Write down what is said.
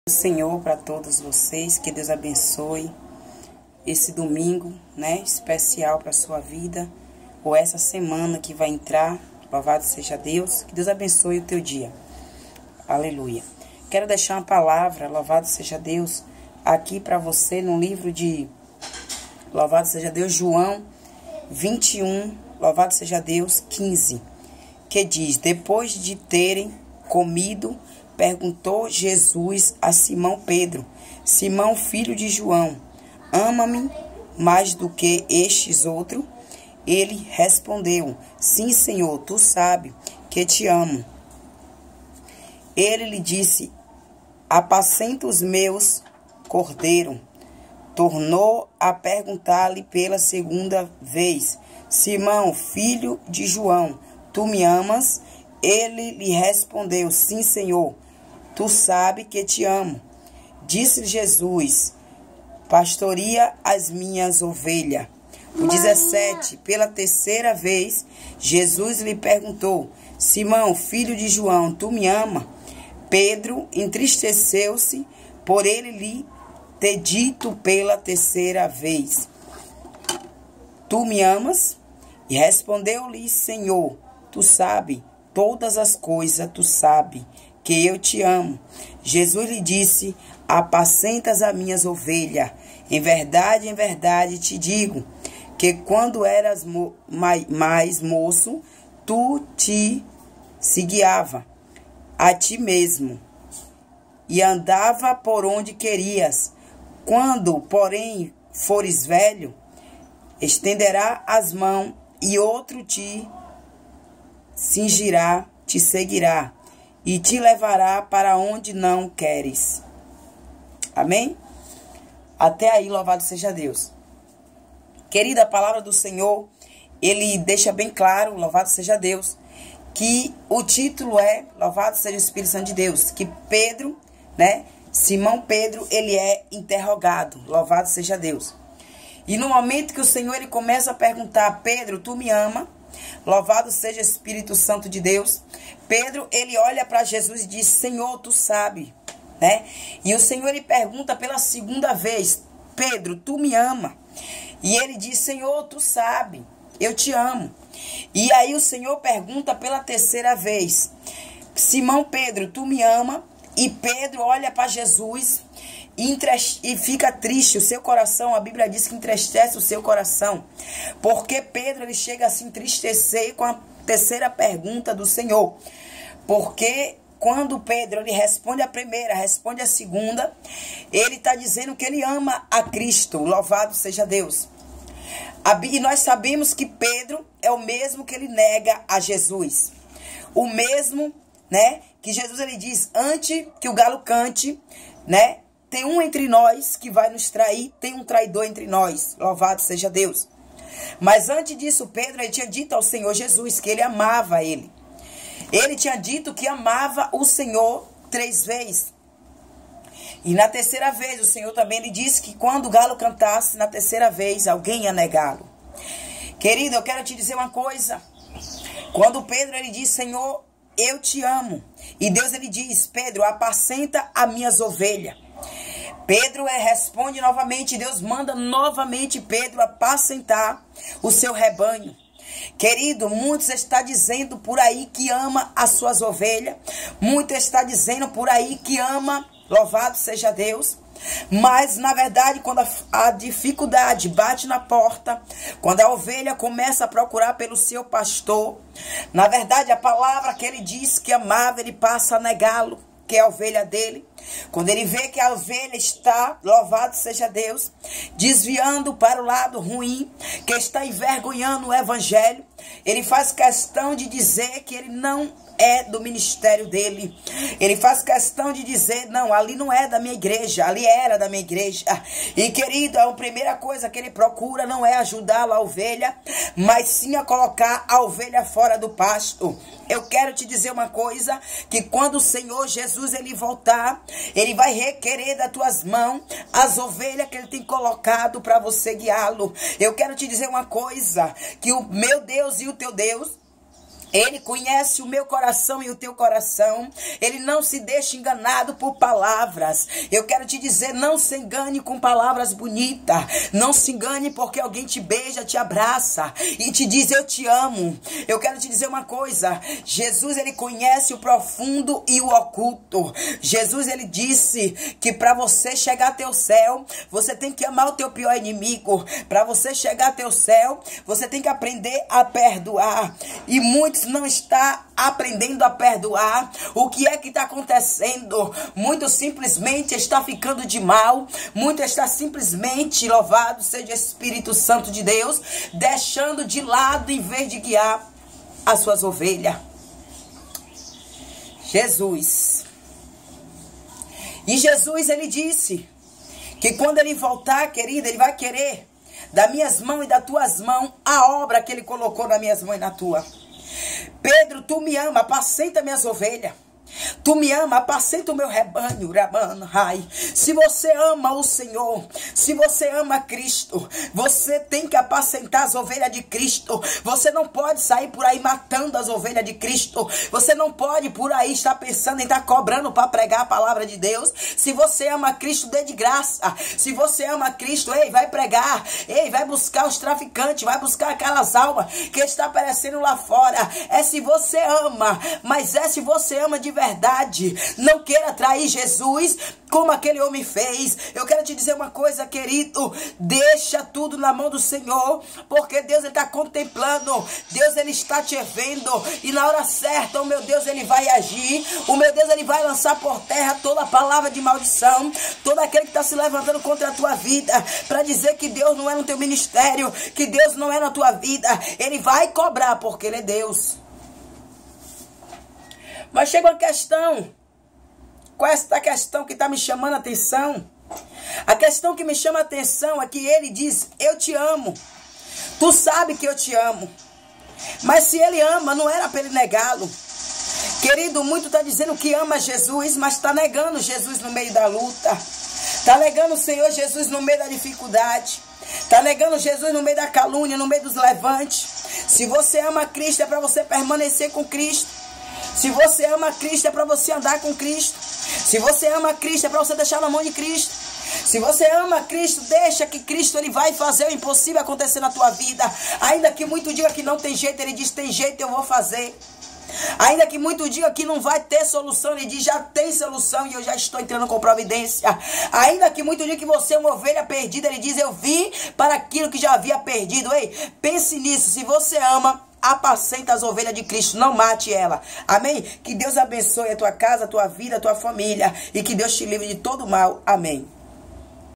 Senhor para todos vocês, que Deus abençoe esse domingo, né, especial para a sua vida, ou essa semana que vai entrar. Louvado seja Deus, que Deus abençoe o teu dia. Aleluia. Quero deixar uma palavra, louvado seja Deus, aqui para você no livro de louvado seja Deus, João 21, louvado seja Deus, 15, que diz: depois de terem comido, perguntou Jesus a Simão Pedro: Simão, filho de João, ama-me mais do que estes outros? Ele respondeu: sim, Senhor, tu sabes que te amo. Ele lhe disse: apacenta os meus cordeiros. Tornou a perguntar-lhe pela segunda vez: Simão, filho de João, tu me amas? Ele lhe respondeu: sim, Senhor, tu sabes que te amo. Disse Jesus: pastoreia as minhas ovelhas. O 17, pela terceira vez, Jesus lhe perguntou: Simão, filho de João, tu me amas? Pedro entristeceu-se por ele lhe ter dito pela terceira vez: tu me amas? E respondeu-lhe: Senhor, tu sabes todas as coisas, tu sabes que eu te amo. Jesus lhe disse: apacentas as minhas ovelhas. Em verdade te digo, que quando eras mais moço, tu te seguiava a ti mesmo e andava por onde querias. Quando, porém, fores velho, estenderá as mãos e outro te cingirá, te seguirá e te levará para onde não queres. Amém? Até aí, louvado seja Deus. Querida, a palavra do Senhor, ele deixa bem claro, louvado seja Deus, que o título é, louvado seja o Espírito Santo de Deus, que Pedro, né, Simão Pedro, ele é interrogado, louvado seja Deus. E no momento que o Senhor, ele começa a perguntar: Pedro, tu me ama? Louvado seja o Espírito Santo de Deus. Pedro, ele olha para Jesus e diz: Senhor, tu sabe, né? E o Senhor, ele pergunta pela segunda vez: Pedro, tu me ama? E ele diz: Senhor, tu sabe, eu te amo. E aí o Senhor pergunta pela terceira vez: Simão Pedro, tu me ama? E Pedro olha para Jesus e fica triste o seu coração. A Bíblia diz que entristece o seu coração, porque Pedro, ele chega a se entristecer com a terceira pergunta do Senhor. Porque quando Pedro, ele responde a primeira, responde a segunda, ele está dizendo que ele ama a Cristo. Louvado seja Deus. E nós sabemos que Pedro é o mesmo que ele nega a Jesus. O mesmo, né, que Jesus, ele diz: antes que o galo cante, né, tem um entre nós que vai nos trair, tem um traidor entre nós. Louvado seja Deus. Mas antes disso, Pedro, ele tinha dito ao Senhor Jesus que ele amava ele. Ele tinha dito que amava o Senhor 3 vezes. E na terceira vez, o Senhor também lhe disse que quando o galo cantasse, na terceira vez, alguém ia negá-lo. Querido, eu quero te dizer uma coisa. Quando Pedro, ele diz: Senhor, eu te amo. E Deus, ele diz: Pedro, apacenta as minhas ovelhas. Pedro responde novamente. Deus manda novamente Pedro apacentar o seu rebanho. Querido, muitos está dizendo por aí que ama as suas ovelhas. Muitos está dizendo por aí que ama, louvado seja Deus. Mas, na verdade, quando a dificuldade bate na porta, quando a ovelha começa a procurar pelo seu pastor, na verdade, a palavra que ele diz que amava, ele passa a negá-lo, que é a ovelha dele. Quando ele vê que a ovelha está, louvado seja Deus, desviando para o lado ruim, que está envergonhando o evangelho, ele faz questão de dizer que ele não é do ministério dele. Ele faz questão de dizer: não, ali não é da minha igreja, ali era da minha igreja. E querido, a primeira coisa que ele procura não é ajudar a ovelha, mas sim a colocar a ovelha fora do pasto. Eu quero te dizer uma coisa, que quando o Senhor Jesus, ele voltar, ele vai requerer das tuas mãos as ovelhas que ele tem colocado para você guiá-lo. Eu quero te dizer uma coisa, que o meu Deus e o teu Deus, Ele conhece o meu coração e o teu coração. Ele não se deixa enganado por palavras. Eu quero te dizer, não se engane com palavras bonitas. Não se engane porque alguém te beija, te abraça e te diz eu te amo. Eu quero te dizer uma coisa. Jesus, ele conhece o profundo e o oculto. Jesus, ele disse que para você chegar até o céu, você tem que amar o teu pior inimigo. Para você chegar até o céu, você tem que aprender a perdoar. E muitos não está aprendendo a perdoar. O que é que está acontecendo? Muito simplesmente está ficando de mal. Muito está simplesmente, louvado seja o Espírito Santo de Deus, deixando de lado em vez de guiar as suas ovelhas. Jesus. E Jesus, ele disse que quando ele voltar, querida, ele vai querer das minhas mãos e das tuas mãos a obra que ele colocou nas minhas mãos e na tua. Pedro, tu me ama, apacenta minhas ovelhas. Tu me ama, apacenta o meu rebanho, Rabanai. Se você ama o Senhor, se você ama Cristo, você tem que apacentar as ovelhas de Cristo. Você não pode sair por aí matando as ovelhas de Cristo. Você não pode por aí estar pensando em estar cobrando para pregar a palavra de Deus. Se você ama Cristo, dê de graça. Se você ama Cristo, ei, vai pregar. Ei, vai buscar os traficantes, vai buscar aquelas almas que está aparecendo lá fora. É se você ama, mas é se você ama de verdade. Não queira trair Jesus como aquele homem fez. Eu quero te dizer uma coisa, querido. Deixa tudo na mão do Senhor, porque Deus está contemplando. Deus, ele está te vendo. E na hora certa, o meu Deus, ele vai agir. O meu Deus, ele vai lançar por terra toda palavra de maldição. Todo aquele que está se levantando contra a tua vida, para dizer que Deus não é no teu ministério, que Deus não é na tua vida. Ele vai cobrar, porque ele é Deus. Mas chega uma questão. Qual é esta questão que está me chamando a atenção? A questão que me chama a atenção é que ele diz, eu te amo. Tu sabe que eu te amo. Mas se ele ama, não era para ele negá-lo. Querido, muito está dizendo que ama Jesus, mas está negando Jesus no meio da luta. Está negando o Senhor Jesus no meio da dificuldade. Está negando Jesus no meio da calúnia, no meio dos levantes. Se você ama Cristo, é para você permanecer com Cristo. Se você ama Cristo, é para você andar com Cristo. Se você ama Cristo, é para você deixar na mão de Cristo. Se você ama Cristo, deixa que Cristo ele vai fazer o impossível acontecer na tua vida. Ainda que muito diga que não tem jeito, ele diz, tem jeito, eu vou fazer. Ainda que muito diga que não vai ter solução, ele diz, já tem solução e eu já estou entrando com providência. Ainda que muito diga que você é uma ovelha perdida, ele diz, eu vim para aquilo que já havia perdido. Ei, pense nisso, se você ama, apacenta as ovelhas de Cristo, não mate ela. Amém? Que Deus abençoe a tua casa, a tua vida, a tua família e que Deus te livre de todo mal. Amém.